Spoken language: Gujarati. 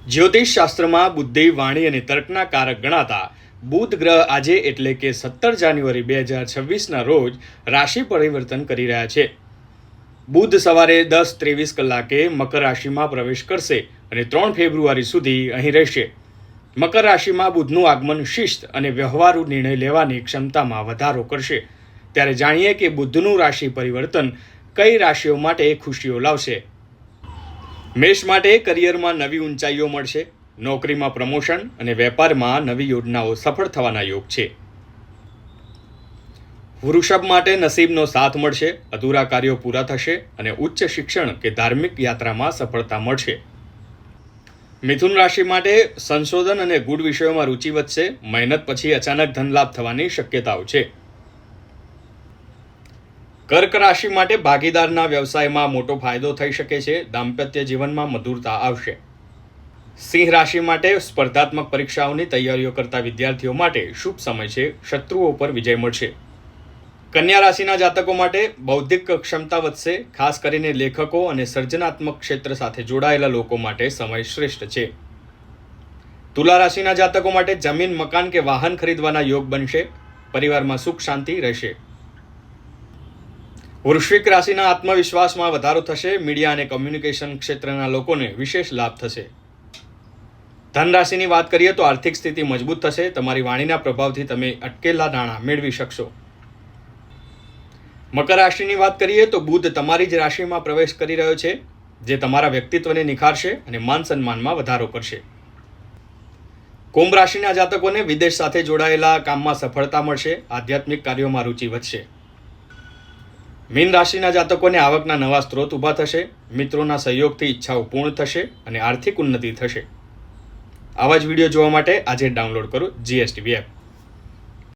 જ્યોતિષ શાસ્ત્રમાં બુદ્ધિ, વાણી અને તર્કના કારક ગણાતા બુધ ગ્રહ આજે એટલે કે 17 જાન્યુઆરી 2026ના રોજ રાશિ પરિવર્તન કરી રહ્યા છે. બુધ સવારે 10:23 કલાકે મકર રાશિમાં પ્રવેશ કરશે અને 3 ફેબ્રુઆરી સુધી અહીં રહેશે. મકર રાશિમાં બુધનું આગમન શિસ્ત અને વ્યવહારુ નિર્ણય લેવાની ક્ષમતામાં વધારો કરશે. ત્યારે જાણીએ કે બુધનું રાશિ પરિવર્તન કઈ રાશિઓ માટે ખુશીઓ લાવશે. મેષ માટે કરિયરમાં નવી ઊંચાઈઓ મળશે. નોકરીમાં પ્રમોશન અને વેપારમાં નવી યોજનાઓ સફળ થવાના યોગ છે. વૃષભ માટે નસીબનો સાથ મળશે. અધૂરા કાર્યો પૂરા થશે અને ઉચ્ચ શિક્ષણ કે ધાર્મિક યાત્રામાં સફળતા મળશે. મિથુન રાશિ માટે સંશોધન અને ગૂઢ વિષયોમાં રુચિ વધશે. મહેનત પછી અચાનક ધન લાભ થવાની શક્યતાઓ છે. કર્ક રાશિ માટે ભાગીદારના વ્યવસાયમાં મોટો ફાયદો થઈ શકે છે. દાંપત્ય જીવનમાં મધુરતા આવશે. સિંહ રાશિ માટે સ્પર્ધાત્મક પરીક્ષાઓની તૈયારીઓ કરતા વિદ્યાર્થીઓ માટે શુભ સમય છે. શત્રુઓ પર વિજય મળશે. કન્યા રાશિના જાતકો માટે બૌદ્ધિક ક્ષમતા વધશે. ખાસ કરીને લેખકો અને સર્જનાત્મક ક્ષેત્ર સાથે જોડાયેલા લોકો માટે સમય શ્રેષ્ઠ છે. તુલા રાશિના જાતકો માટે જમીન, મકાન કે વાહન ખરીદવાના યોગ બનશે. પરિવારમાં સુખ શાંતિ રહેશે. વૃશ્ચિક રાશિના આત્મવિશ્વાસમાં વધારો થશે. મીડિયા અને કોમ્યુનિકેશન ક્ષેત્રના લોકોને વિશેષ લાભ થશે. ધન રાશિની વાત કરીએ તો આર્થિક સ્થિતિ મજબૂત થશે. તમારી વાણીના પ્રભાવથી તમે અટકેલા નાણાં મેળવી શકશો. મકર રાશિની વાત કરીએ તો બુધ તમારી જ રાશિમાં પ્રવેશ કરી રહ્યો છે, જે તમારા વ્યક્તિત્વને નિખારશે અને માન સન્માનમાં વધારો કરશે. કુંભ રાશિના જાતકોને વિદેશ સાથે જોડાયેલા કામમાં સફળતા મળશે. આધ્યાત્મિક કાર્યોમાં રુચિ વધશે. મીન રાશિના જાતકોને આવકના નવા સ્ત્રોત ઊભા થશે. મિત્રોના સહયોગથી ઈચ્છાઓ પૂર્ણ થશે અને આર્થિક ઉન્નતિ થશે. આવા જ વિડીયો જોવા માટે આજે ડાઉનલોડ કરો GSTV એપ.